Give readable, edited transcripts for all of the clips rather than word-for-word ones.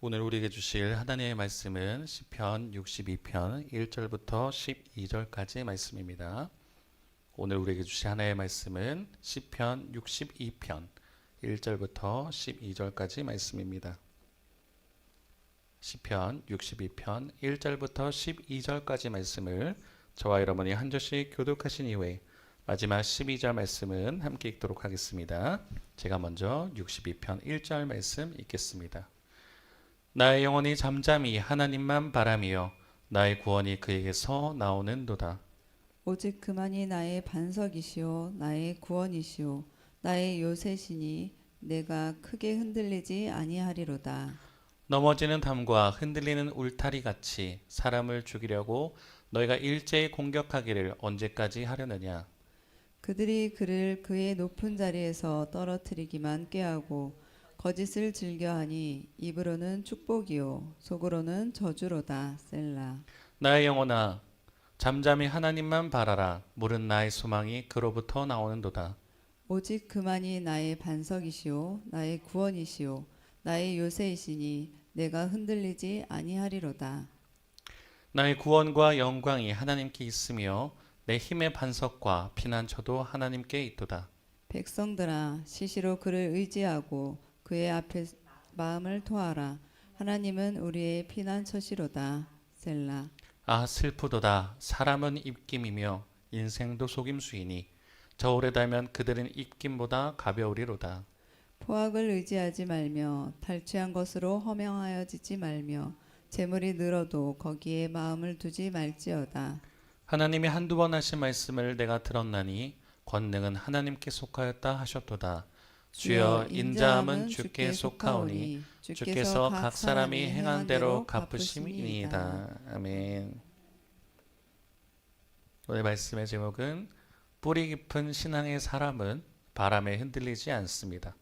오늘 우리에게 주실 하나님의 말씀은 시편 62편 1절부터 12절까지 말씀입니다. 오늘 우리에게 주실 하나님의 말씀은 시편 62편 1절부터 12절까지 말씀입니다. 시편 62편 1절부터 12절까지 말씀을 저와 여러분이 한 절씩 교독하신 이후에 마지막 12절 말씀은 함께 읽도록 하겠습니다. 제가 먼저 62편 1절 말씀 읽겠습니다. 나의 영혼이 잠잠히 하나님만 바라며 나의 구원이 그에게서 나오는도다. 오직 그만이 나의 반석이시오 나의 구원이시오 나의 요새시니 내가 크게 흔들리지 아니하리로다. 넘어지는 담과 흔들리는 울타리 같이 사람을 죽이려고 너희가 일제히 공격하기를 언제까지 하려느냐. 그들이 그를 그의 높은 자리에서 떨어뜨리기만 꾀하고 거짓을 즐겨하니 입으로는 축복이요 속으로는 저주로다. 셀라. 나의 영혼아 잠잠히 하나님만 바라라. 물은 나의 소망이 그로부터 나오는도다. 오직 그만이 나의 반석이시오 나의 구원이시오 나의 요새이시니 내가 흔들리지 아니하리로다. 나의 구원과 영광이 하나님께 있으며 내 힘의 반석과 피난처도 하나님께 있도다. 백성들아 시시로 그를 의지하고 그의 앞에 마음을 토하라. 하나님은 우리의 피난처시로다. 셀라. 아 슬프도다. 사람은 입김이며 인생도 속임수이니 저 오래 달면 그들은 입김보다 가벼우리로다. 포악을 의지하지 말며 탈취한 것으로 허명하여지지 말며 재물이 늘어도 거기에 마음을 두지 말지어다. 하나님이 한두 번 하신 말씀을 내가 들었나니 권능은 하나님께 속하였다 하셨도다. 주여 인자함은 주께 속하오니 주께서 각 사람이 행한 대로 갚으심이니이다. 아멘. 오늘 말씀의 제목은 뿌리 깊은 신앙의 사람은 바람에 흔들리지 않습니다.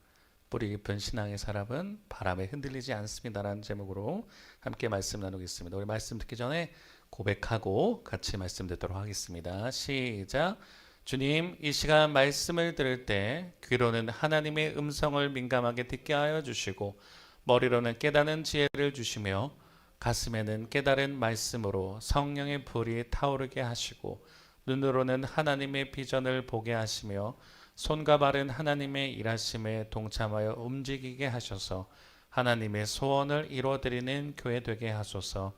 뿌리 깊은 신앙의 사람은 바람에 흔들리지 않습니다라는 제목으로 함께 말씀 나누겠습니다. 우리 말씀 듣기 전에 고백하고 같이 말씀 듣도록 하겠습니다. 시작. 주님, 이 시간 말씀을 들을 때 귀로는 하나님의 음성을 민감하게 듣게 하여 주시고 머리로는 깨닫는 지혜를 주시며 가슴에는 깨달은 말씀으로 성령의 불이 타오르게 하시고 눈으로는 하나님의 비전을 보게 하시며 손과 발은 하나님의 일하심에 동참하여 움직이게 하셔서 하나님의 소원을 이루어드리는 교회 되게 하소서.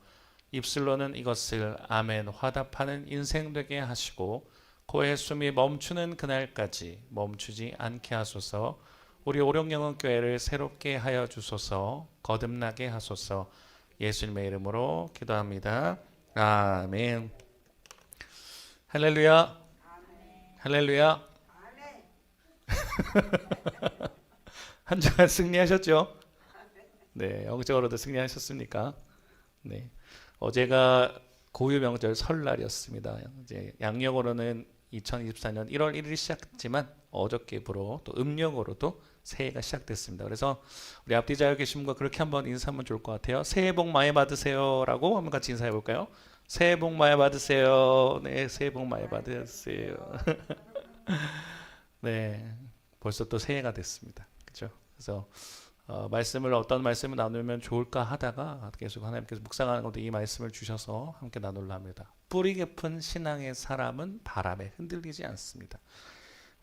입술로는 이것을 아멘 화답하는 인생 되게 하시고 코의 숨이 멈추는 그날까지 멈추지 않게 하소서. 우리 오룡영혼교회를 새롭게 하여 주소서. 거듭나게 하소서. 예수님의 이름으로 기도합니다. 아멘. 할렐루야. 할렐루야. 한 주간 승리하셨죠? 네, 영적으로도 승리하셨습니까? 네, 어제가 고유 명절 설날이었습니다. 이제 양력으로는 2024년 1월 1일 시작했지만 어저께부로 또 음력으로도 새해가 시작됐습니다. 그래서 우리 앞뒤 자유 계신 분과 그렇게 한번 인사하면 좋을 것 같아요. 새해 복 많이 받으세요라고 한번 같이 인사해 볼까요? 새해 복 많이 받으세요. 네, 새해 복 많이 받으세요. 네, 벌써 또 새해가 됐습니다. 그렇죠? 그래서 말씀을 어떤 말씀을 나누면 좋을까 하다가 계속 하나님께서 묵상하는 건데 이 말씀을 주셔서 함께 나누려 합니다. 뿌리 깊은 신앙의 사람은 바람에 흔들리지 않습니다.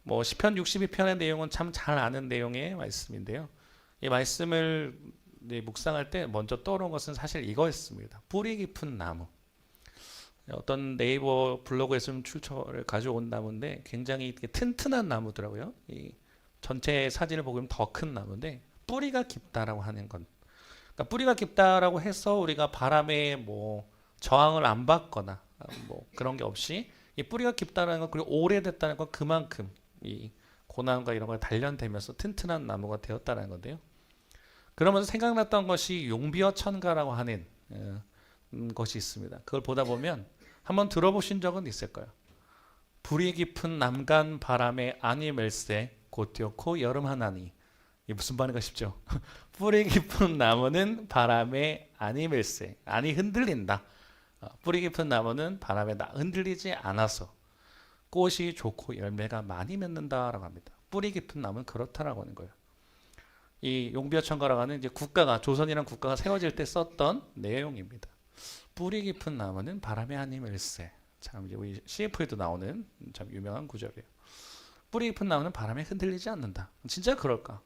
뭐 시편 62편의 내용은 참 잘 아는 내용의 말씀인데요. 이 말씀을 묵상할 때 먼저 떠오른 것은 사실 이거였습니다. 뿌리 깊은 나무. 어떤 네이버 블로그에서 출처를 가져온 나무인데 굉장히 튼튼한 나무더라고요. 이 전체 사진을 보면 더 큰 나무인데 뿌리가 깊다라고 하는 건, 그러니까 뿌리가 깊다라고 해서 우리가 바람에 뭐 저항을 안 받거나 뭐 그런 게 없이 이 뿌리가 깊다라는 건 그리고 오래됐다는 건 그만큼 이 고난과 이런 걸 단련되면서 튼튼한 나무가 되었다는 건데요. 그러면서 생각났던 것이 용비어 천가라고 하는 것이 있습니다. 그걸 보다 보면 한번 들어보신 적은 있을 거예요. 불이 깊은 남간 바람에 아니 멜세 곧되었고 여름 하나니. 이게 무슨 말인가 싶죠. 뿌리 깊은 나무는 바람에 아니 멜세 아니 흔들린다. 뿌리 깊은 나무는 바람에 흔들리지 않아서 꽃이 좋고 열매가 많이 맺는다라고 합니다. 뿌리 깊은 나무는 그렇다라고 하는 거예요. 이 용비어천가라고 하는 이제 국가가 조선이라는 국가가 세워질 때 썼던 내용입니다. 뿌리 깊은 나무는 바람의 한 힘일세. 참 이제 우리 CF에도 나오는 참 유명한 구절이에요. 뿌리 깊은 나무는 바람에 흔들리지 않는다. 진짜 그럴까?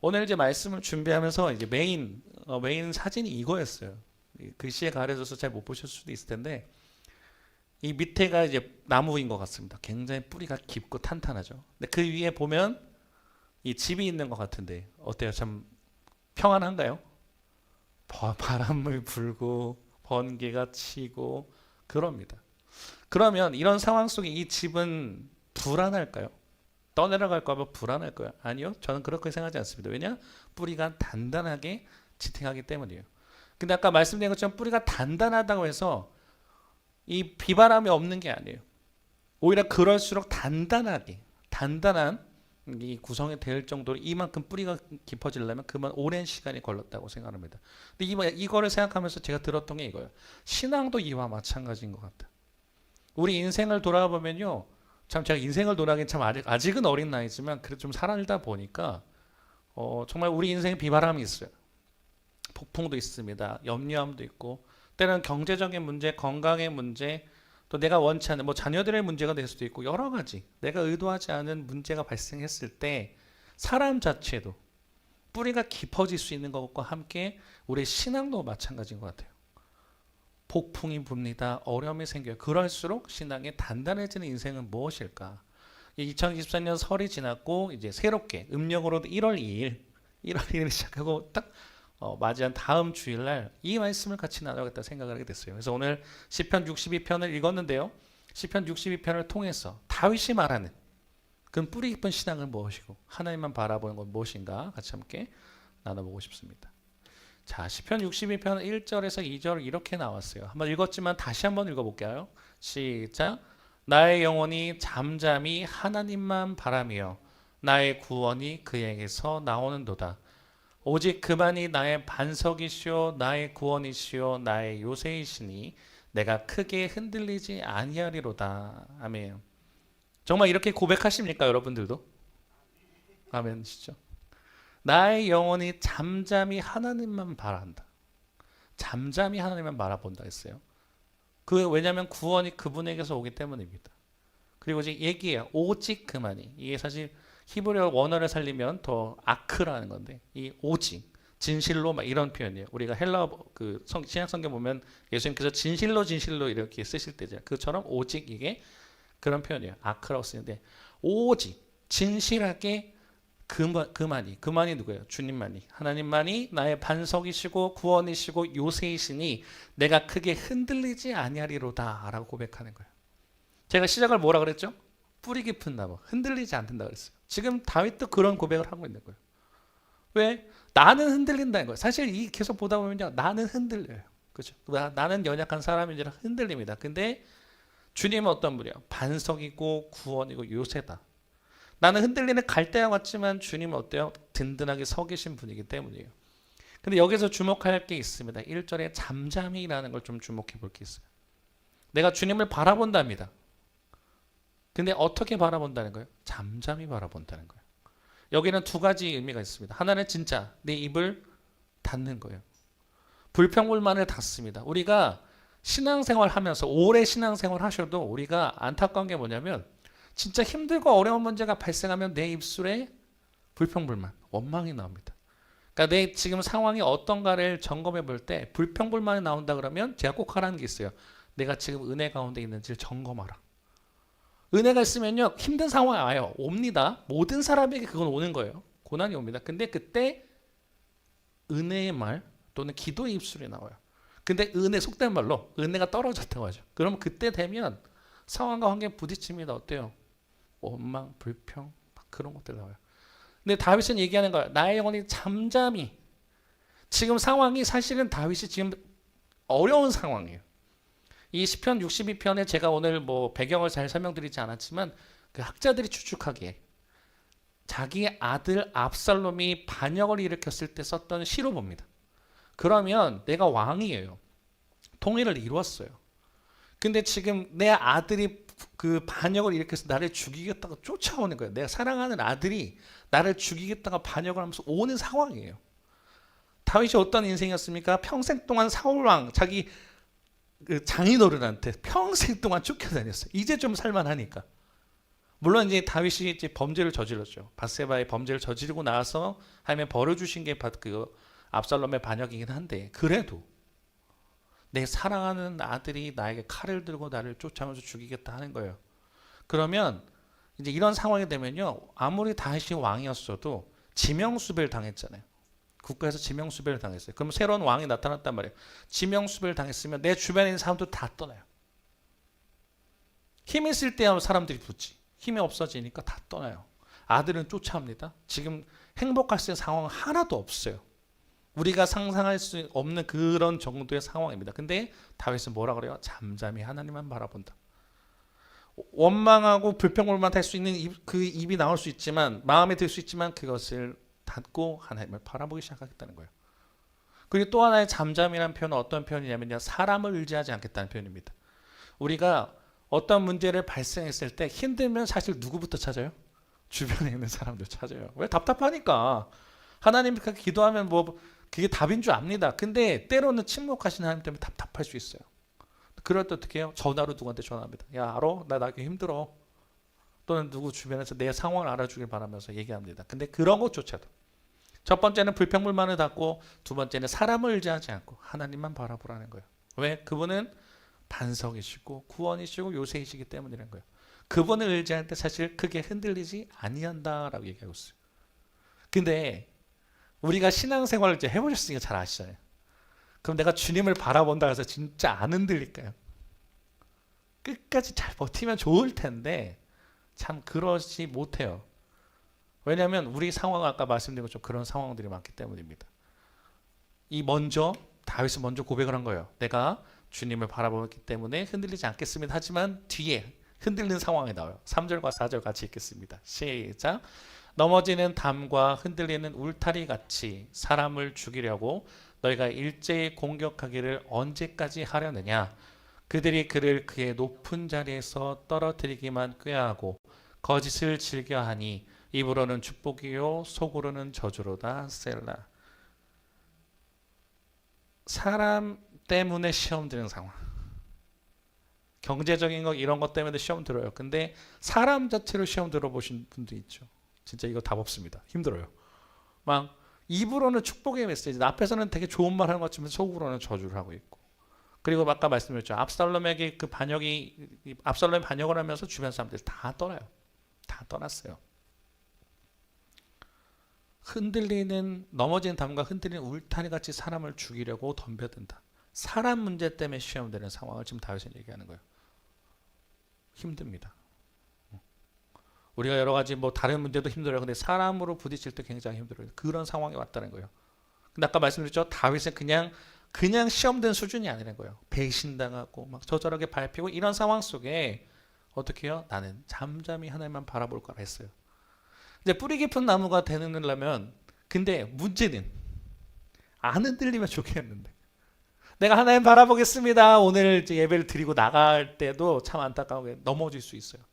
오늘 이제 말씀을 준비하면서 이제 메인 사진이 이거였어요. 글씨에 가려져서 잘 못 보셨을 수도 있을 텐데 이 밑에가 이제 나무인 것 같습니다. 굉장히 뿌리가 깊고 탄탄하죠. 근데 그 위에 보면 이 집이 있는 것 같은데 어때요? 참 평안한가요? 바람을 불고 번개가 치고 그럽니다. 그러면 이런 상황 속에 이 집은 불안할까요? 떠내려갈까 봐 불안할까요? 아니요. 저는 그렇게 생각하지 않습니다. 왜냐? 뿌리가 단단하게 지탱하기 때문이에요. 근데 아까 말씀드린 것처럼 뿌리가 단단하다고 해서 이 비바람이 없는 게 아니에요. 오히려 그럴수록 단단한 이 구성이 될 정도로 이만큼 뿌리가 깊어지려면 그만 오랜 시간이 걸렸다고 생각합니다. 근데 이거를 생각하면서 제가 들었던 게 이거예요. 신앙도 이와 마찬가지인 것 같아요. 우리 인생을 돌아보면요. 참 제가 인생을 돌아가긴 참 아직은 어린 나이지만 그래도 좀 살아다 보니까 정말 우리 인생에 비바람이 있어요. 폭풍도 있습니다. 염려함도 있고 때로는 경제적인 문제, 건강의 문제, 또 내가 원치 않는 뭐 자녀들의 문제가 될 수도 있고 여러 가지 내가 의도하지 않은 문제가 발생했을 때 사람 자체도 뿌리가 깊어질 수 있는 것과 함께 우리의 신앙도 마찬가지인 것 같아요. 폭풍이 붑니다. 어려움이 생겨요. 그럴수록 신앙이 단단해지는 인생은 무엇일까? 2024년 설이 지났고 이제 새롭게 음력으로도 1월 2일 시작하고 딱 맞이한 다음 주일날 이 말씀을 같이 나누겠다 생각을 하게 됐어요. 그래서 오늘 시편 62편을 읽었는데요. 시편 62편을 통해서 다윗이 말하는 그 뿌리 깊은 신앙은 무엇이고 하나님만 바라보는 건 무엇인가 같이 함께 나눠보고 싶습니다. 자, 시편 62편 1절에서 2절 이렇게 나왔어요. 한번 읽었지만 다시 한번 읽어볼게요. 시작. 나의 영혼이 잠잠히 하나님만 바라며 나의 구원이 그에게서 나오는도다. 오직 그만이 나의 반석이시오 나의 구원이시오 나의 요새이시니 내가 크게 흔들리지 아니하리로다. 아멘. 정말 이렇게 고백하십니까 여러분들도? 아멘이시죠? 나의 영혼이 잠잠히 하나님만 바란다. 잠잠히 하나님만 바라본다 했어요. 왜냐하면 구원이 그분에게서 오기 때문입니다. 그리고 이제 얘기해요. 오직 그만이. 이게 사실 히브리어 원어를 살리면 더 아크라는 건데 이 오직 진실로 막 이런 표현이에요. 우리가 헬라어 그 신약 성경 보면 예수님께서 진실로 이렇게 쓰실 때죠. 그처럼 오직 이게 그런 표현이에요. 아크라고 쓰는데 오직 진실하게 그만이 누구예요? 주님만이 하나님만이 나의 반석이시고 구원이시고 요새이시니 내가 크게 흔들리지 아니하리로다라고 고백하는 거예요. 제가 시작을 뭐라 그랬죠? 뿌리 깊은 나무 흔들리지 않는다 그랬어요. 지금 다윗도 그런 고백을 하고 있는 거예요. 왜? 나는 흔들린다는 거예요. 사실 이 계속 보다 보면요, 나는 흔들려요. 그렇죠? 나는 연약한 사람인지라 흔들립니다. 근데 주님은 어떤 분이에요? 반석이고 구원이고 요새다. 나는 흔들리는 갈대와 같지만 주님은 어때요? 든든하게 서 계신 분이기 때문이에요. 근데 여기서 주목할 게 있습니다. 1절에 잠잠히라는 걸 좀 주목해 볼 게 있어요. 내가 주님을 바라본답니다. 근데 어떻게 바라본다는 거예요? 잠잠히 바라본다는 거예요. 여기는 두 가지 의미가 있습니다. 하나는 진짜 내 입을 닫는 거예요. 불평불만을 닫습니다. 우리가 신앙생활 하면서 오래 신앙생활 하셔도 우리가 안타까운 게 뭐냐면 진짜 힘들고 어려운 문제가 발생하면 내 입술에 불평불만, 원망이 나옵니다. 그러니까 내 지금 상황이 어떤가를 점검해 볼 때 불평불만이 나온다 그러면 제가 꼭 하라는 게 있어요. 내가 지금 은혜 가운데 있는지를 점검하라. 은혜가 있으면요 힘든 상황이 와요. 옵니다. 모든 사람에게 그건 오는 거예요. 고난이 옵니다. 근데 그때 은혜의 말 또는 기도의 입술이 나와요. 근데 속된 말로 은혜가 떨어졌다고 하죠. 그럼 그때 되면 상황과 환경에 부딪힙니다. 어때요? 원망, 불평 그런 것들 나와요. 근데 다윗은 얘기하는 거예요. 나의 영혼이 잠잠히. 지금 상황이 사실은 다윗이 지금 어려운 상황이에요. 이 시편 62편에 제가 오늘 뭐 배경을 잘 설명드리지 않았지만 그 학자들이 추측하기에 자기 아들 압살롬이 반역을 일으켰을 때 썼던 시로 봅니다. 그러면 내가 왕이에요. 통일을 이루었어요. 근데 지금 내 아들이 그 반역을 일으켜서 나를 죽이겠다고 쫓아오는 거예요. 내가 사랑하는 아들이 나를 죽이겠다가 반역을 하면서 오는 상황이에요. 다윗이 어떤 인생이었습니까? 평생 동안 사울 왕 자기 그 장인어른한테 평생 동안 쫓겨다녔어요. 이제 좀 살만하니까. 물론 이제 다윗이 이제 범죄를 저질렀죠. 밧세바의 범죄를 저지르고 나서 하나님의 벌을 주신 게 그 압살롬의 반역이긴 한데, 그래도 내 사랑하는 아들이 나에게 칼을 들고 나를 쫓아오면서 죽이겠다 하는 거예요. 그러면 이제 이런 상황이 되면요, 아무리 다윗이 왕이었어도 지명수배를 당했잖아요. 국가에서 지명수배를 당했어요. 그럼 새로운 왕이 나타났단 말이에요. 지명수배를 당했으면 내 주변에 있는 사람들 다 떠나요. 힘 있을 때 사람들이 붙지, 힘이 없어지니까 다 떠나요. 아들은 쫓아옵니다. 지금 행복할 수 있는 상황은 하나도 없어요. 우리가 상상할 수 없는 그런 정도의 상황입니다. 근데 다윗은 뭐라 그래요? 잠잠히 하나님만 바라본다. 원망하고 불평불만 할 수 있는 그 입이 나올 수 있지만, 마음에 들 수 있지만 그것을 닫고 하나님을 바라보기 시작하겠다는 거예요. 그리고 또 하나의 잠잠이라는 표현은 어떤 표현이냐면요, 사람을 의지하지 않겠다는 표현입니다. 우리가 어떤 문제를 발생했을 때 힘들면 사실 누구부터 찾아요? 주변에 있는 사람들 찾아요. 왜? 답답하니까. 하나님께 기도하면 뭐 그게 답인 줄 압니다. 근데 때로는 침묵하시는 하나님 때문에 답답할 수 있어요. 그럴 때 어떻게 해요? 전화로 누구한테 전화합니다. 야, 알아? 나 나게 힘들어. 또는 누구 주변에서 내 상황을 알아주길 바라면서 얘기합니다. 근데 그런 것조차도, 첫 번째는 불평불만을 닫고, 두 번째는 사람을 의지하지 않고 하나님만 바라보라는 거예요. 왜? 그분은 반석이시고 구원이시고 요새이시기 때문이라는 거예요. 그분을 의지할 때 사실 크게 흔들리지 아니한다라고 얘기하고 있어요. 근데 우리가 신앙생활을 이제 해보셨으니까 잘 아시잖아요. 그럼 내가 주님을 바라본다 해서 진짜 안 흔들릴까요? 끝까지 잘 버티면 좋을 텐데 참 그러지 못해요. 왜냐하면 우리 상황, 아까 말씀드린 것처럼 그런 상황들이 많기 때문입니다. 다윗은 먼저 고백을 한 거예요. 내가 주님을 바라보기 때문에 흔들리지 않겠습니다. 하지만 뒤에 흔들리는 상황이 나와요. 3절과 4절 같이 읽겠습니다. 시작. 넘어지는 담과 흔들리는 울타리 같이 사람을 죽이려고 너희가 일제히 공격하기를 언제까지 하려느냐. 그들이 그를 그의 높은 자리에서 떨어뜨리기만 꾀하고 거짓을 즐겨하니 입으로는 축복이요 속으로는 저주로다. 셀라. 사람 때문에 시험 드는 상황, 경제적인 거 이런 것 때문에 시험 들어요. 근데 사람 자체로 시험 들어보신 분도 있죠. 진짜 이거 답 없습니다. 힘들어요. 막 입으로는 축복의 메시지, 앞에서는 되게 좋은 말 하는 것 같지만 속으로는 저주를 하고 있고. 그리고 아까 말씀드렸죠. 압살롬에게 그 압살롬이 반역을 하면서 주변 사람들이 다 떠나요. 다 떠났어요. 넘어진 담과 흔들리는 울타리 같이 사람을 죽이려고 덤벼든다. 사람 문제 때문에 시험되는 상황을 지금 다윗은 얘기하는 거예요. 힘듭니다. 우리가 여러 가지 뭐 다른 문제도 힘들어요. 근데 사람으로 부딪힐 때 굉장히 힘들어요. 그런 상황이 왔다는 거예요. 근데 아까 말씀드렸죠. 다윗은 그냥 시험된 수준이 아니라는 거예요. 배신당하고 막 저절하게 밟히고 이런 상황 속에 어떻게 해요? 나는 잠잠히 하나님만 바라볼 거라 했어요. 이제 뿌리 깊은 나무가 되느냐면, 근데 문제는 안 흔들리면 좋겠는데, 내가 하나님 바라보겠습니다. 오늘 이제 예배를 드리고 나갈 때도 참 안타까우게 넘어질 수 있어요.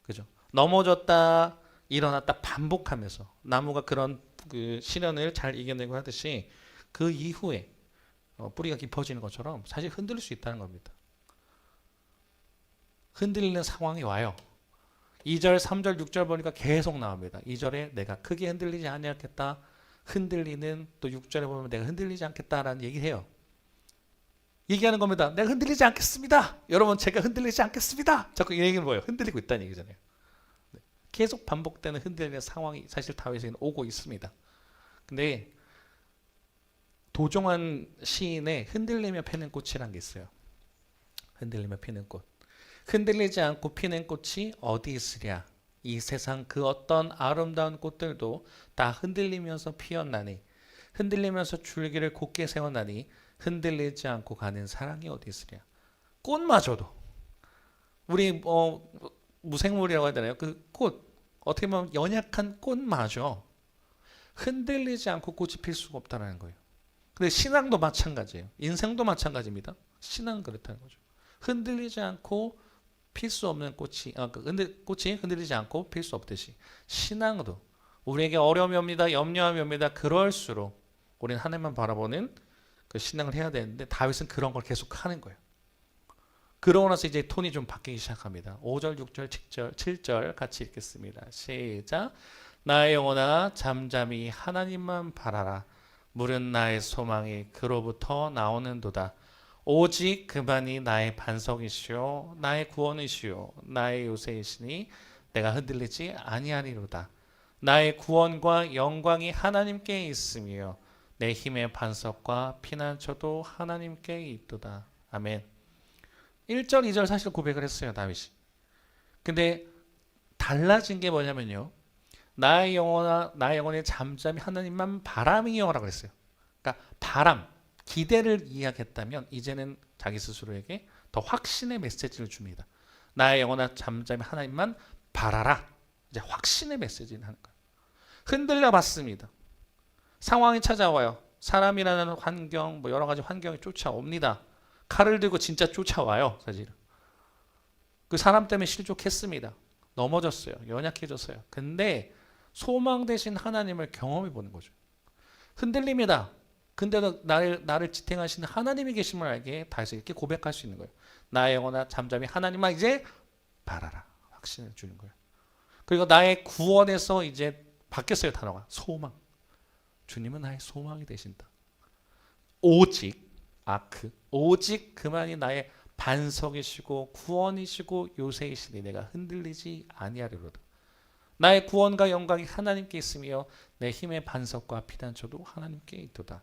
그죠? 넘어졌다 일어났다 반복하면서 나무가 그런 그 시련을 잘 이겨내고 하듯이 그 이후에 뿌리가 깊어지는 것처럼 사실 흔들릴 수 있다는 겁니다. 흔들리는 상황이 와요. 2절, 3절, 6절 보니까 계속 나옵니다. 2절에 내가 크게 흔들리지 않겠다. 흔들리는, 또 6절에 보면 내가 흔들리지 않겠다라는 얘기를 해요. 얘기하는 겁니다. 내가 흔들리지 않겠습니다. 여러분, 제가 흔들리지 않겠습니다. 자꾸 이 얘기는 뭐예요? 흔들리고 있다는 얘기잖아요. 계속 반복되는 흔들리는 상황이 사실 다윗에게는 오고 있습니다. 근데 도종환 시인의 흔들리며 피는 꽃이라는 게 있어요. 흔들리며 피는 꽃. 흔들리지 않고 피는 꽃이 어디 있으랴. 이 세상 그 어떤 아름다운 꽃들도 다 흔들리면서 피었나니, 흔들리면서 줄기를 곧게 세웠나니 흔들리지 않고 가는 사랑이 어디 있으랴. 꽃마저도, 우리 무생물이라고 해야 되나요? 그 꽃, 어떻게 보면 연약한 꽃마저 흔들리지 않고 꽃이 필 수가 없다는 거예요. 근데 신앙도 마찬가지예요. 인생도 마찬가지입니다. 신앙은 그렇다는 거죠. 흔들리지 않고 필 수 없는 꽃이 흔들리지 않고 필 수 없듯이 신앙도 우리에게 어려움이 옵니다. 염려함이 옵니다. 그럴수록 우리는 하나님만 바라보는 그 신앙을 해야 되는데 다윗은 그런 걸 계속 하는 거예요. 그러고 나서 이제 톤이 좀 바뀌기 시작합니다. 5절, 6절, 7절 같이 읽겠습니다. 시작. 나의 영혼아 잠잠히 하나님만 바라라. 물은 나의 소망이 그로부터 나오는도다. 오직 그만이 나의 반석이시요 나의 구원이시요 나의 요새이시니 내가 흔들리지 아니하리로다. 나의 구원과 영광이 하나님께 있으며 내 힘의 반석과 피난처도 하나님께 있도다. 아멘. 1절, 2절 사실 고백을 했어요, 다윗이. 근데 달라진 게 뭐냐면요. 나의 영혼아, 나의 영혼이 잠잠히 하나님만 바람이여라고 그랬어요. 그러니까 바람, 기대를 이야기했다면 이제는 자기 스스로에게 더 확신의 메시지를 줍니다. 나의 영혼아 잠잠히 하나님만 바라라. 이제 확신의 메시지를 하는 거예요. 흔들려 봤습니다. 상황이 찾아와요. 사람이라는 환경, 뭐 여러 가지 환경이 쫓아옵니다. 칼을 들고 진짜 쫓아와요, 사실은. 그 사람 때문에 실족했습니다. 넘어졌어요. 연약해졌어요. 근데 소망 대신 하나님을 경험해 보는 거죠. 흔들립니다. 근데도 나를 지탱하시는 하나님이 계심을 알게 다시 이렇게 고백할 수 있는 거예요. 나의 영혼아 잠잠히 하나님만 이제 바라라. 확신을 주는 거예요. 그리고 나의 구원에서 이제 바뀌었어요, 단어가. 소망. 주님은 나의 소망이 되신다. 오직 오직 그만이 나의 반석이시고 구원이시고 요새이시니 내가 흔들리지 아니하리로다. 나의 구원과 영광이 하나님께 있으며 내 힘의 반석과 피난처도 하나님께 있도다.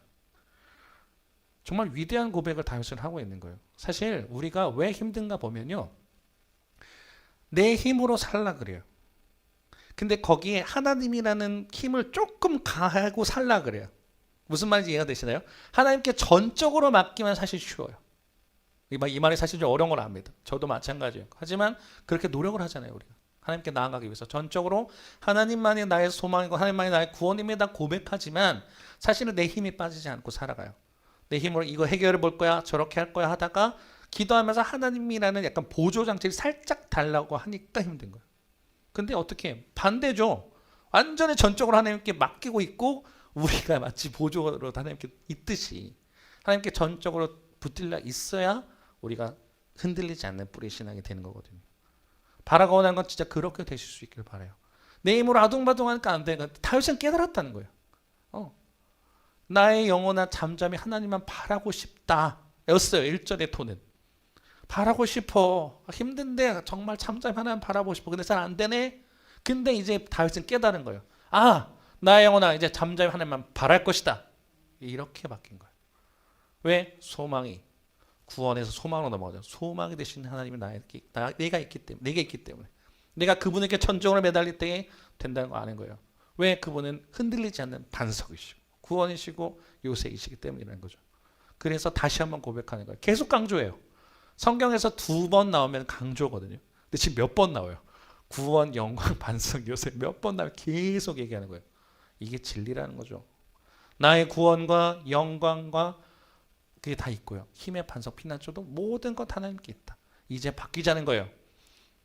정말 위대한 고백을 다윗은 하고 있는 거예요. 사실 우리가 왜 힘든가 보면요. 내 힘으로 살라 그래요. 근데 거기에 하나님이라는 힘을 조금 가하고 살라 그래요. 무슨 말인지 이해가 되시나요? 하나님께 전적으로 맡기면 사실 쉬워요. 이 말이 사실 좀 어려운 걸 압니다. 저도 마찬가지예요. 하지만 그렇게 노력을 하잖아요. 우리가 하나님께 나아가기 위해서 전적으로 하나님만이 나의 소망이고 하나님만이 나의 구원입니다 고백하지만 사실은 내 힘이 빠지지 않고 살아가요. 내 힘으로 이거 해결해 볼 거야 저렇게 할 거야 하다가 기도하면서 하나님이라는 약간 보조장치를 살짝 달라고 하니까 힘든 거예요. 근데 어떻게 해요? 반대죠. 완전히 전적으로 하나님께 맡기고 있고 우리가 마치 보조로 하나님께 있듯이 하나님께 전적으로 붙들려 있어야 우리가 흔들리지 않는 뿌리 신앙이 되는 거거든요. 바라고 원하는 건 진짜 그렇게 되실 수 있길 바라요. 내 힘으로 아둥바둥하니까 안 되니까 다윗은 깨달았다는 거예요. 나의 영혼아 잠잠히 하나님만 바라고 싶다 였어요. 1절의 톤은. 바라고 싶어. 힘든데 정말 잠잠히 하나님 바라보고 싶어. 근데 잘 안 되네. 근데 이제 다윗은 깨달은 거예요. 나의 영혼아 이제 잠잠히 하나님만 바랄 것이다. 이렇게 바뀐 거예요. 왜? 소망이 구원에서 소망으로 넘어가죠. 소망이 되신 하나님이 내가 있기 때문에 내게 있기 때문에 내가 그분에게 천정으로 매달릴 때에 된다는 거 아는 거예요. 왜? 그분은 흔들리지 않는 반석이시고 구원이시고 요새이시기 때문이라는 거죠. 그래서 다시 한번 고백하는 거예요. 계속 강조해요. 성경에서 2번 나오면 강조거든요. 근데 지금 몇 번 나와요? 구원, 영광, 반석, 요새 몇 번 나와요? 계속 얘기하는 거예요. 이게 진리라는 거죠. 나의 구원과 영광과 그게 다 있고요. 힘의 반석, 피난처도 모든 것 하나님께 있다. 이제 바뀌자는 거예요.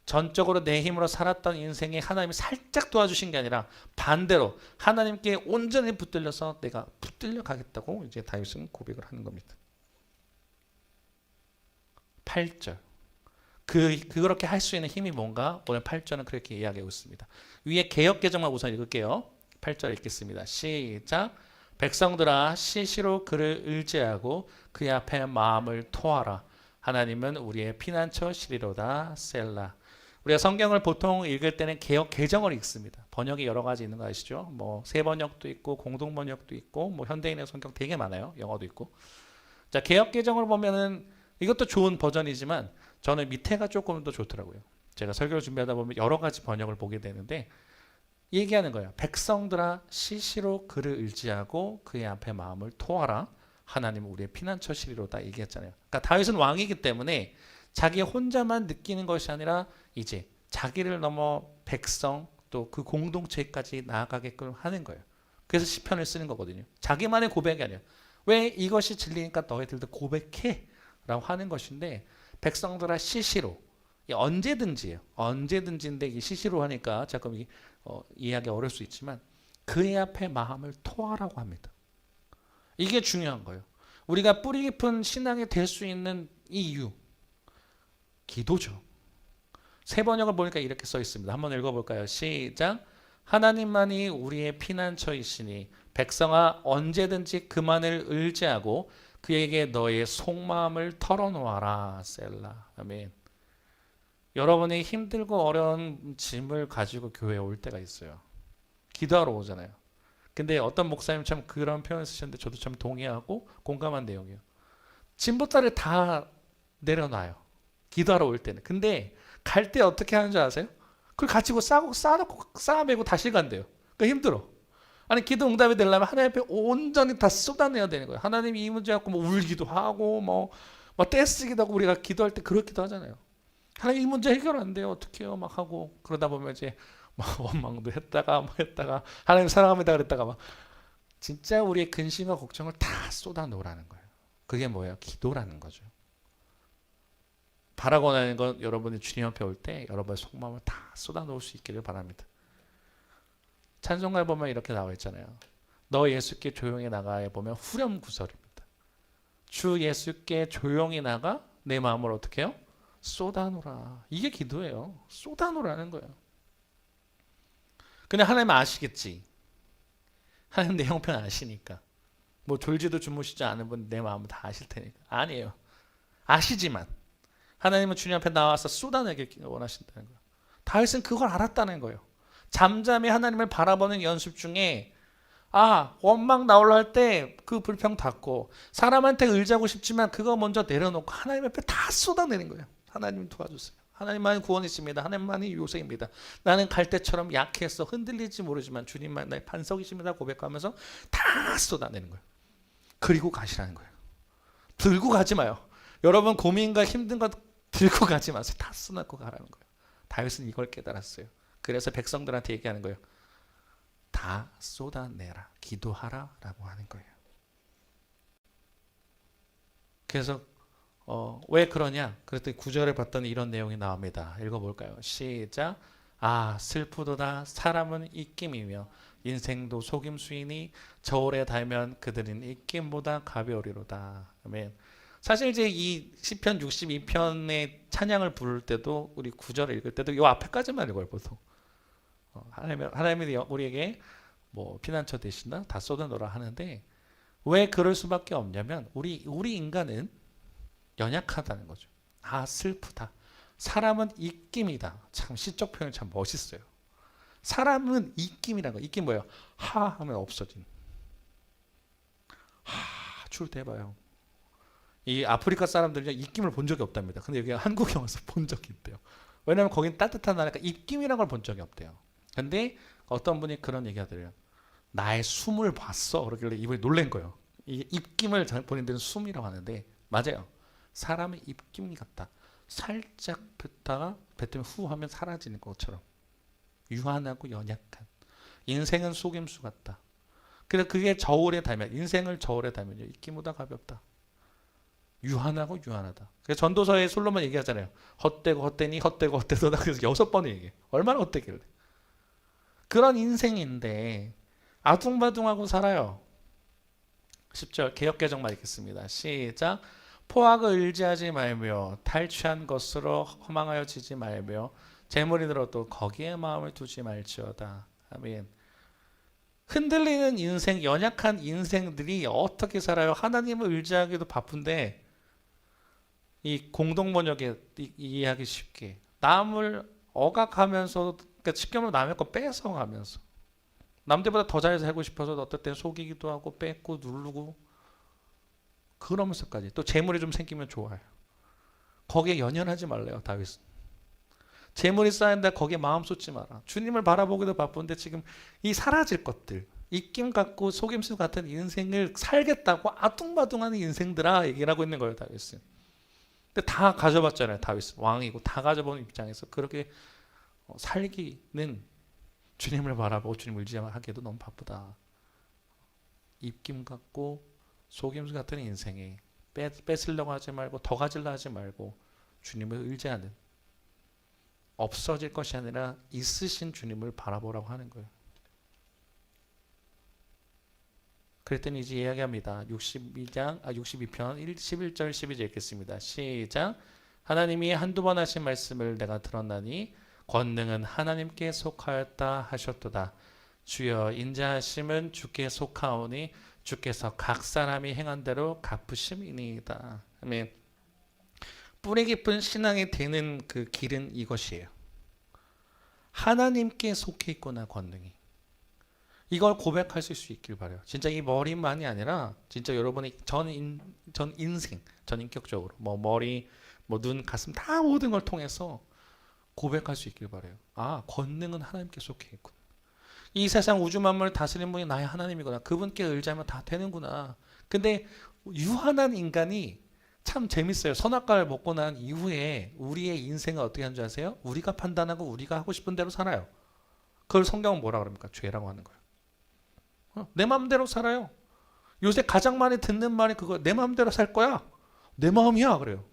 전적으로 내 힘으로 살았던 인생에 하나님이 살짝 도와주신 게 아니라 반대로 하나님께 온전히 붙들려서 내가 붙들려 가겠다고 이제 다윗은 고백을 하는 겁니다. 8절. 그렇게 할 수 있는 힘이 뭔가? 오늘 8절은 그렇게 이야기하고 있습니다. 위에 개역개정만 우선 읽을게요. 8절 읽겠습니다. 시작. 백성들아 시시로 그를 의지하고 그의 앞에 마음을 토하라. 하나님은 우리의 피난처 시리로다. 셀라. 우리가 성경을 보통 읽을 때는 개역 개정을 읽습니다. 번역이 여러 가지 있는 거 아시죠? 뭐 새번역도 있고 공동번역도 있고 뭐 현대인의 성경 되게 많아요. 영어도 있고. 자, 개역 개정을 보면은 이것도 좋은 버전이지만 저는 밑에가 조금 더 좋더라고요. 제가 설교를 준비하다 보면 여러 가지 번역을 보게 되는데 얘기하는 거예요. 백성들아 시시로 그를 의지하고 그의 앞에 마음을 토하라. 하나님은 우리의 피난처 시리로다 얘기했잖아요. 그러니까 다윗은 왕이기 때문에 자기 혼자만 느끼는 것이 아니라 이제 자기를 넘어 백성 또 그 공동체까지 나아가게끔 하는 거예요. 그래서 시편을 쓰는 거거든요. 자기만의 고백이 아니에요. 왜? 이것이 진리니까 너희들도 고백해 라고 하는 것인데 백성들아 시시로 이 언제든지예요. 언제든지인데 이게 시시로 하니까 잠깐 이해하기 어려울 수 있지만 그의 앞에 마음을 토하라고 합니다. 이게 중요한 거예요. 우리가 뿌리 깊은 신앙이 될 수 있는 이유, 기도죠. 세 번역을 보니까 이렇게 써 있습니다. 한번 읽어볼까요? 시작. 하나님만이 우리의 피난처이시니 백성아 언제든지 그만을 의지하고 그에게 너의 속마음을 털어놓아라. 셀라. 아멘. 여러분이 힘들고 어려운 짐을 가지고 교회에 올 때가 있어요. 기도하러 오잖아요. 근데 어떤 목사님 참 그런 표현을 쓰셨는데 저도 참 동의하고 공감한 내용이에요. 짐보따리를 다 내려놔요. 기도하러 올 때는. 근데 갈 때 어떻게 하는 줄 아세요? 그걸 가지고 쌓아놓고 쌓아매고 다시 간대요. 그러니까 힘들어. 아니 기도 응답이 되려면 하나님 앞에 온전히 다 쏟아내야 되는 거예요. 하나님이 이 문제 갖고 뭐 울기도 하고 뭐 떼쓰기도 하고 우리가 기도할 때 그렇기도 하잖아요. 하나님 이 문제 해결 안 돼요. 어떡해요? 막 하고 그러다 보면 이제 막 원망도 했다가 뭐 했다가 하나님 사랑합니다 그랬다가 막 진짜 우리의 근심과 걱정을 다 쏟아 놓으라는 거예요. 그게 뭐예요? 기도라는 거죠. 바라고 하는 건 여러분이 주님 앞에 올 때 여러분의 속마음을 다 쏟아 놓을 수 있기를 바랍니다. 찬송가에 보면 이렇게 나와 있잖아요. 너 예수께 조용히 나가에 보면 후렴 구절입니다. 주 예수께 조용히 나가 내 마음을 어떻게 해요? 쏟아놓으라. 이게 기도예요. 쏟아놓으라는 거예요. 근데 하나님 아시겠지. 하나님 내 형편 아시니까. 뭐 졸지도 주무시지 않은 분 내 마음을 다 아실 테니까. 아니에요. 아시지만 하나님은 주님 앞에 나와서 쏟아내길 원하신다는 거예요. 다윗은 그걸 알았다는 거예요. 잠잠히 하나님을 바라보는 연습 중에 원망 나올라 할 때 그 불평 닫고 사람한테 의지하고 싶지만 그거 먼저 내려놓고 하나님 앞에 다 쏟아내는 거예요. 하나님 도와주세요. 하나님만이 구원이십니다. 하나님만이 요새입니다. 나는 갈대처럼 약해서 흔들릴지 모르지만 주님만 나의 반석이십니다 고백하면서 다 쏟아내는 거예요. 그리고 가시라는 거예요. 들고 가지 마요. 여러분 고민과 힘든 것 들고 가지 마세요. 다 쏟아놓고 가라는 거예요. 다윗은 이걸 깨달았어요. 그래서 백성들한테 얘기하는 거예요. 다 쏟아내라. 기도하라 라고 하는 거예요. 그래서 왜 그러냐? 그랬더니 9절에 봤더니 이런 내용이 나옵니다. 읽어볼까요? 시작. 슬프도다 사람은 입김이며 인생도 속임수이니 저울에 달면 그들은 입김보다 가벼우리로다. 아멘. 사실 이제 이 시편 62편의 찬양을 부를 때도 우리 9절을 읽을 때도 이 앞에까지만 읽어요 보통. 하나님이 우리에게 뭐 피난처 되신다 다 쏟아놓으라 하는데 왜 그럴 수밖에 없냐면 우리 인간은 연약하다는 거죠. 슬프다. 사람은 입김이다. 참 시적 표현 참 멋있어요. 사람은 입김이라는 거. 입김 뭐예요? 하면 없어진. 추울 때 해봐요. 이 아프리카 사람들은 입김을 본 적이 없답니다. 근데 여기 한국에 와서 본 적이 있대요. 왜냐하면 거긴 따뜻한 나라니까 입김이라는 걸 본 적이 없대요. 근데 어떤 분이 그런 얘기 하더래요. 나의 숨을 봤어. 그러길래 이분이 놀란 거예요. 이 입김을 본인들은 숨이라고 하는데 맞아요. 사람의 입김 같다. 살짝 뱉으면 후 하면 사라지는 것처럼 유한하고 연약한 인생은 속임수 같다. 그래서 그게 저울에 달면 인생을 저울에 달면요 입김보다 가볍다. 유한하고 유한하다. 그래서 전도서에 솔로몬 얘기하잖아요. 헛되고 헛되니 헛되고 헛되도다. 그래서 6번 얘기해. 얼마나 헛되길래. 그런 인생인데 아둥바둥하고 살아요. 10절 개역개정만 읽겠습니다. 시작. 포악을 의지하지 말며 탈취한 것으로 허망하여지지 말며 재물이 들어도 거기에 마음을 두지 말지어다. 아멘. 흔들리는 인생, 연약한 인생들이 어떻게 살아요? 하나님을 의지하기도 바쁜데 이 공동번역에 이해하기 쉽게 남을 억압하면서 그러니까 쉽게 말하면 남의 거 뺏어가면서 남들보다 더 잘 살고 싶어서 어떨 땐 속이기도 하고 뺏고 누르고 그러면서까지 또 재물이 좀 생기면 좋아요. 거기에 연연하지 말래요. 다윗은. 재물이 쌓인다 거기에 마음 쏟지 마라. 주님을 바라보기도 바쁜데 지금 이 사라질 것들 입김 같고 속임수 같은 인생을 살겠다고 아둥바둥하는 인생들아 얘기를 하고 있는 거예요. 다윗은. 근데 다 가져봤잖아요. 다윗은. 왕이고 다 가져본 입장에서 그렇게 살기는 주님을 바라보고 주님을 의지하기에도 너무 바쁘다. 입김 같고 속임수 같은 인생에 뺏으려고 하지 말고 더 가지려 하지 말고 주님을 의지하는 없어질 것이 아니라 있으신 주님을 바라보라고 하는 거예요. 그랬더니 이제 이야기합니다. 62편 11절 12절 읽겠습니다. 시작. 하나님이 한두 번 하신 말씀을 내가 들었나니 권능은 하나님께 속하였다 하셨도다. 주여 인자하심은 주께 속하오니 주께서 각 사람이 행한 대로 갚으심이니이다. 아멘. 뿌리 깊은 신앙이 되는 그 길은 이것이에요. 하나님께 속해 있구나, 권능이. 이걸 고백하실 수 있길 바라요. 진짜 이 머리만이 아니라 진짜 여러분의 전 인생, 전 인격적으로 머리, 눈, 가슴 다 모든 걸 통해서 고백할 수 있길 바라요. 아, 권능은 하나님께 속해 있구나. 이 세상 우주 만물을 다스리는 분이 나의 하나님이구나. 그분께 의지하면 다 되는구나. 근데 유한한 인간이 참 재밌어요. 선악과를 먹고 난 이후에 우리의 인생을 어떻게 하는 줄 아세요? 우리가 판단하고 우리가 하고 싶은 대로 살아요. 그걸 성경은 뭐라 그럽니까? 죄라고 하는 거예요. 내 마음대로 살아요. 요새 가장 많이 듣는 말이 그거, 내 마음대로 살 거야. 내 마음이야 그래요.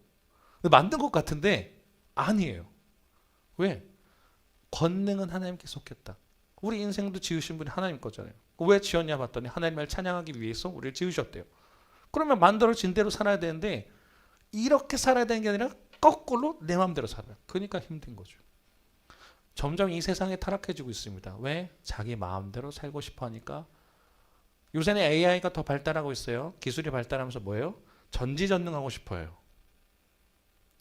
만든 것 같은데 아니에요. 왜? 권능은 하나님께 속했다. 우리 인생도 지으신 분이 하나님 거잖아요. 왜 지었냐 봤더니 하나님을 찬양하기 위해서 우리를 지으셨대요. 그러면 만들어진 대로 살아야 되는데 이렇게 살아야 되는 게 아니라 거꾸로 내 마음대로 살아요. 그러니까 힘든 거죠. 점점 이 세상에 타락해지고 있습니다. 왜? 자기 마음대로 살고 싶어 하니까. 요새는 AI가 더 발달하고 있어요. 기술이 발달하면서 뭐예요? 전지전능하고 싶어요.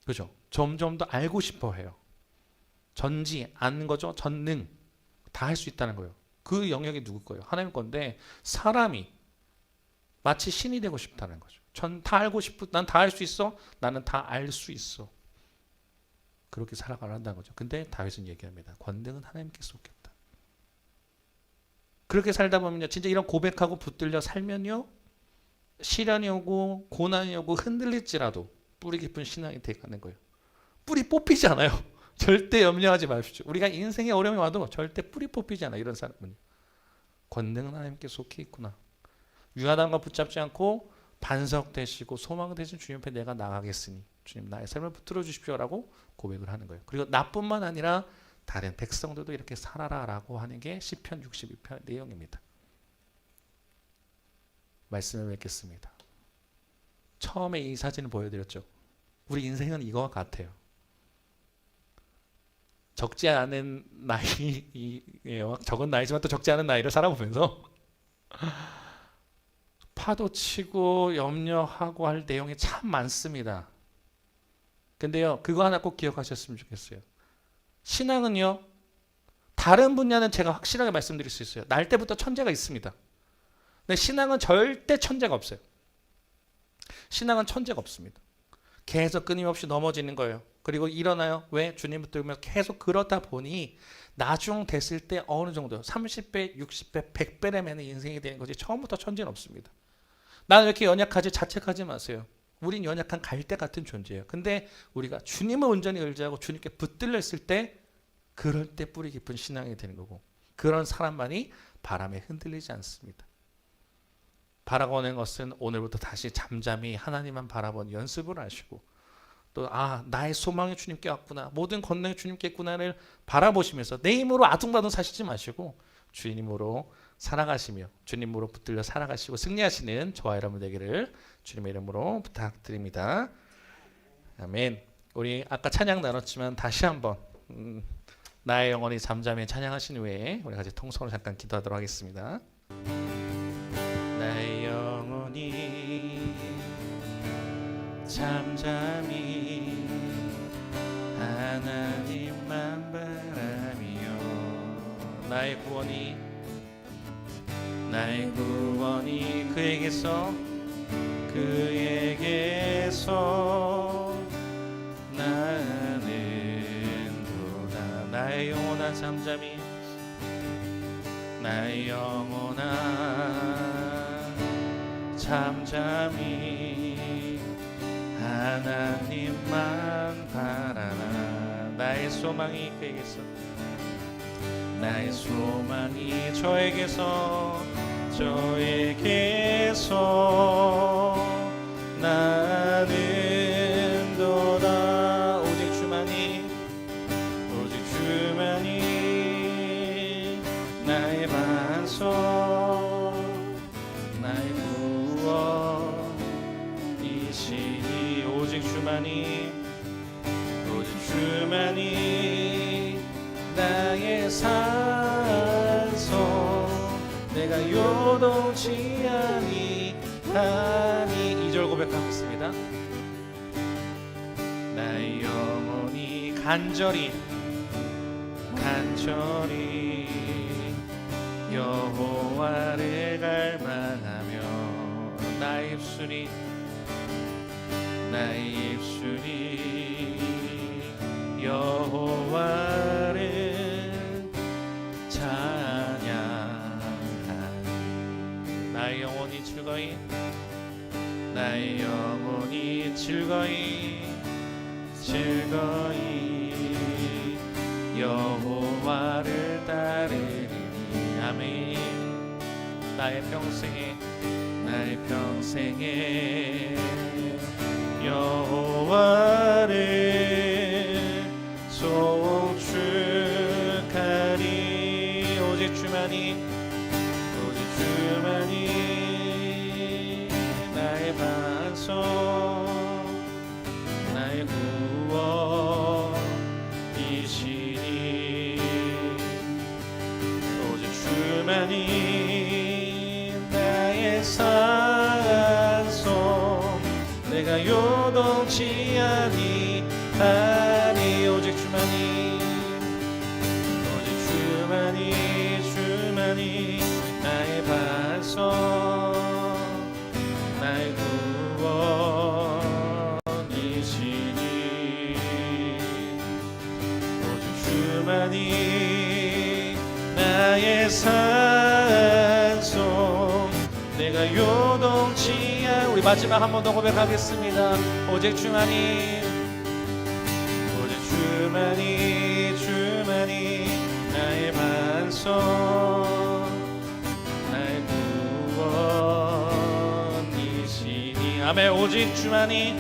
그죠? 점점 더 알고 싶어 해요. 전지, 아는 거죠? 전능. 다 할 수 있다는 거예요. 그 영역이 누구 거예요? 하나님 건데 사람이 마치 신이 되고 싶다는 거죠. 전 다 알고 싶고 난 다 할 수 있어? 나는 다 알 수 있어. 그렇게 살아가란다는 거죠. 근데 다윗은 얘기합니다. 권능은 하나님께 속했다. 그렇게 살다 보면요. 진짜 이런 고백하고 붙들려 살면요. 시련이 오고 고난이 오고 흔들릴지라도 뿌리 깊은 신앙이 돼가는 거예요. 뿌리 뽑히지 않아요. 절대 염려하지 마십시오. 우리가 인생에 어려움이 와도 절대 뿌리 뽑히지 않아요. 이런 사람은. 권능은 하나님께 속해 있구나. 유하단 거 붙잡지 않고 반석되시고 소망 되신 주님 앞에 내가 나가겠으니 주님 나의 삶을 붙들어 주십시오라고 고백을 하는 거예요. 그리고 나뿐만 아니라 다른 백성들도 이렇게 살아라라고 하는 게 시편 62편 내용입니다. 말씀을 맺겠습니다. 처음에 이 사진을 보여드렸죠. 우리 인생은 이거와 같아요. 적지 않은 나이예요. 적은 나이지만 또 적지 않은 나이를 살아보면서 파도 치고 염려하고 할 내용이 참 많습니다. 근데요, 그거 하나 꼭 기억하셨으면 좋겠어요. 신앙은요, 다른 분야는 제가 확실하게 말씀드릴 수 있어요. 날 때부터 천재가 있습니다. 근데 신앙은 절대 천재가 없어요. 신앙은 천재가 없습니다. 계속 끊임없이 넘어지는 거예요. 그리고 일어나요. 왜? 주님을 들으면서 계속 그러다 보니 나중 됐을 때 어느 정도 30배, 60배, 100배를 매는 인생이 되는 거지 처음부터 천재는 없습니다. 나는 왜 이렇게 연약하지? 자책하지 마세요. 우린 연약한 갈대 같은 존재예요. 근데 우리가 주님을 온전히 의지하고 주님께 붙들려 있을 때 그럴 때 뿌리 깊은 신앙이 되는 거고 그런 사람만이 바람에 흔들리지 않습니다. 바라보는 것은 오늘부터 다시 잠잠히 하나님만 바라보는 연습을 하시고 또 나의 소망이 주님께 왔구나. 모든 권능이 주님께 있구나를 바라보시면서 내 힘으로 아둥바둥 사시지 마시고 주님으로 살아가시며 주님으로 붙들려 살아가시고 승리하시는 저와 여러분 되기를 주님의 이름으로 부탁드립니다. 아멘. 우리 아까 찬양 나눴지만 다시 한번 나의 영혼이 잠잠히 찬양하신 후에 우리 같이 통성으로 잠깐 기도하도록 하겠습니다. 나의 영혼이 잠잠히 하나님만 바라며 나의 구원이 그에게서 나는 도다. 나의 영혼아 잠잠히 나의 영혼아 잠잠히 하나님만 바라라. 나의 소망이 그에게서 나의 소망이 저에게서 나는 도다. 오직 내가 요동치 아니하니. 2절 고백하겠습니다. 나의 영혼이 간절히 여호와를 갈망하며 나의 입술이 여호와를 찬양하니. 나의 영혼이 즐거이 여호와를 따르리니. 아멘. 나의 평생에 여호와를 송축하리. 오직 주만이 나의 반석 나의 구원이시니. 오직 주만이 나의 산성 내가 요동치 아니하니. 오직 주만이 나의 반석 나의 구원이시니. 오직 주만이 나의 산성 내가 요동치 우리 마지막 한 번 더 고백하겠습니다. 오직 주만이 나의 반석 나의 구원이시니. 아멘. 오직 주만이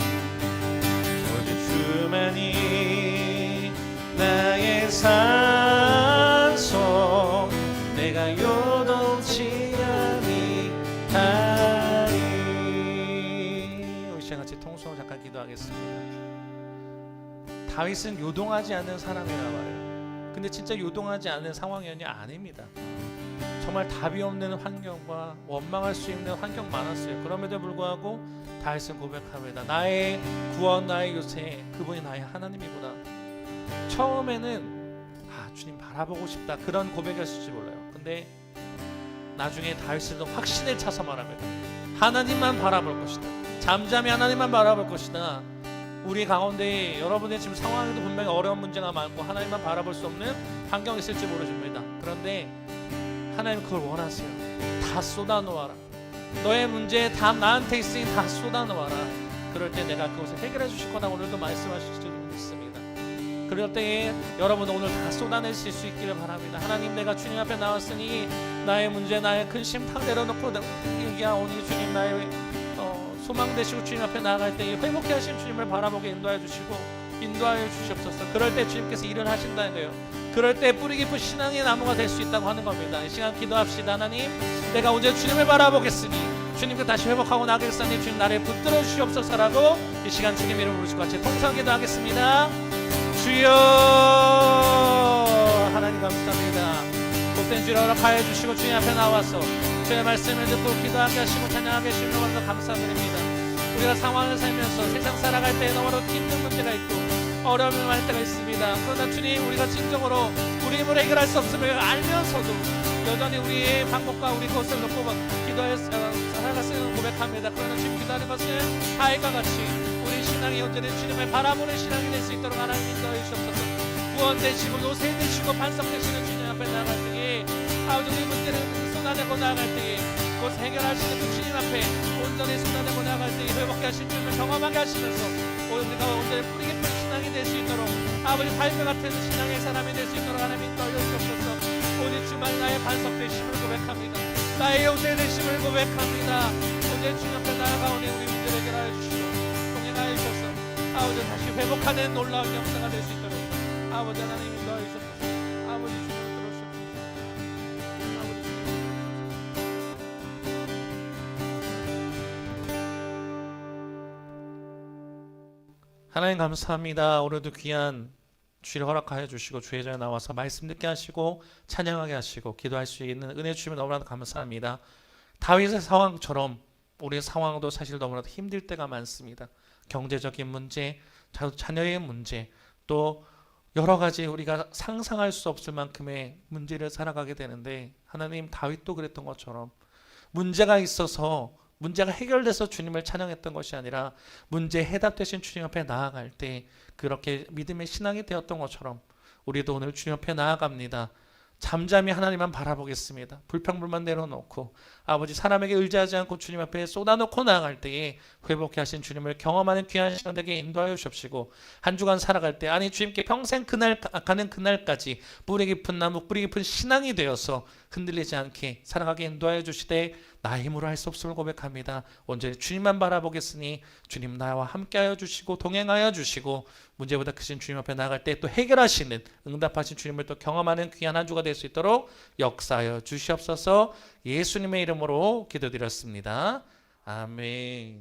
나의 산성 내가 요동치 아니하니. 우리 시간 같이 통성으로 잠깐 기도하겠습니다. 다윗은 요동하지 않는 사람이라 말이에요. 근데 진짜 요동하지 않는 상황이었냐? 아닙니다. 정말 답이 없는 환경과 원망할 수 있는 환경 많았어요. 그럼에도 불구하고 다윗은 고백합니다. 나의 구원, 나의 요새, 그분이 나의 하나님이구나. 처음에는 주님 바라보고 싶다 그런 고백이었을지 몰라요. 근데 나중에 다윗은 확신에 차서 말합니다. 하나님만 바라볼 것이다. 잠잠히 하나님만 바라볼 것이다. 우리 가운데 여러분의 지금 상황에도 분명히 어려운 문제가 많고 하나님만 바라볼 수 없는 환경이 있을지 모르십니다. 그런데 하나님 그걸 원하세요. 다 쏟아놓아라. 너의 문제의 답 나한테 있으니 다 쏟아놓아라. 그럴 때 내가 그것을 해결해 주실 거다. 오늘도 말씀하실 줄 믿습니다. 그럴 때에 여러분 오늘 다 쏟아내실 수 있기를 바랍니다. 하나님, 내가 주님 앞에 나왔으니 나의 문제, 나의 근심 다 내려놓고 얘기하오니 주님, 나의 소망 되시고 주님 앞에 나아갈 때 회복해 하신 주님을 바라보게 인도하여 주시고 인도하여 주시옵소서. 그럴 때 주님께서 일을 하신다는 거예요. 그럴 때 뿌리 깊은 신앙의 나무가 될 수 있다고 하는 겁니다. 이 시간 기도합시다. 하나님, 내가 오늘 주님을 바라보겠으니 주님께 다시 회복하고 나가겠으니 주님 나를 붙들어 주시옵소서라고 이 시간 주님 이름으로 부르시고 같이 통성 기도하겠습니다. 주여, 하나님 감사합니다. 복된 주를 허락하여 주시고 주님 앞에 나와서 주의 말씀을 듣고 기도하게 하시고 찬양하게 하시는 것을 감사드립니다. 우리가 상황을 살면서 세상 살아갈 때 너무나 힘든 문제가 있고 어려움을 많을 때가 있습니다. 그러나 주님, 우리가 진정으로 우리 힘으로 해결할 수 없음을 알면서도 여전히 우리의 방법과 우리 것을 놓고 기도해 살아갔으면 고백합니다. 그러나 지금 기도하는 것은 하이가 같이 우리 신앙이 온전히 주님을 바라보는 신앙이 될 수 있도록 하나님 인도해 주옵소서. 구원되시고 요새되시고 반석되시는 주님 앞에 나아갈 때에 아버지, 우리 문제를 쏟아내고 나아갈 때에 그것을 해결하시는 그 주님 앞에 온전히 쏟아내고 나아갈 때에 회복해 하신 주님을 경험하게 하시면서 우리가 온전히 뿌리 깊은 신앙이 될 수 있도록 아버지, 다윗과 같은 신앙의 사람이 될 수 있도록 하나님 인도하여 주옵소서. 오직 주만 나의 반석 되심을 고백합니다. 나의 요새 되심을 고백합니다. 오늘 주님 앞에 나아가오니 우리 문제를 해결하여 주시고 동행하여 주셔서 아버지, 다시 회복하는 놀라운 역사가 될 수 있도록 아버지 하나님 인도하여 주옵소서. 아버지, 주님을 들어주옵소서. 아버지, 하나님 감사합니다. 오늘도 귀한 주일 허락하여 주시고 주의 자에 나와서 말씀 듣게 하시고 찬양하게 하시고 기도할 수 있는 은혜 주시면 너무나도 감사합니다. 다윗의 상황처럼 우리의 상황도 사실 너무나도 힘들 때가 많습니다. 경제적인 문제, 자녀의 문제, 또 여러 가지 우리가 상상할 수 없을 만큼의 문제를 살아가게 되는데, 하나님, 다윗도 그랬던 것처럼 문제가 있어서 문제가 해결돼서 주님을 찬양했던 것이 아니라 문제 해답되신 주님 앞에 나아갈 때 그렇게 믿음의 신앙이 되었던 것처럼 우리도 오늘 주님 앞에 나아갑니다. 잠잠히 하나님만 바라보겠습니다. 불평불만 내려놓고 아버지 사람에게 의지하지 않고 주님 앞에 쏟아놓고 나아갈 때에 회복해 하신 주님을 경험하는 귀한 시간 되게 인도하여 주십시고, 한 주간 살아갈 때 아니 주님께 평생 가는 그날까지 뿌리 깊은 나무 뿌리 깊은 신앙이 되어서 흔들리지 않게 살아가게 인도하여 주시되 나의 힘으로 할 수 없음을 고백합니다. 온전히 주님만 바라보겠으니 주님 나와 함께하여 주시고 동행하여 주시고 문제보다 크신 주님 앞에 나아갈 때 또 해결하시는 응답하신 주님을 또 경험하는 귀한 한 주가 될 수 있도록 역사하여 주시옵소서. 예수님의 이름으로 기도드렸습니다. 아멘.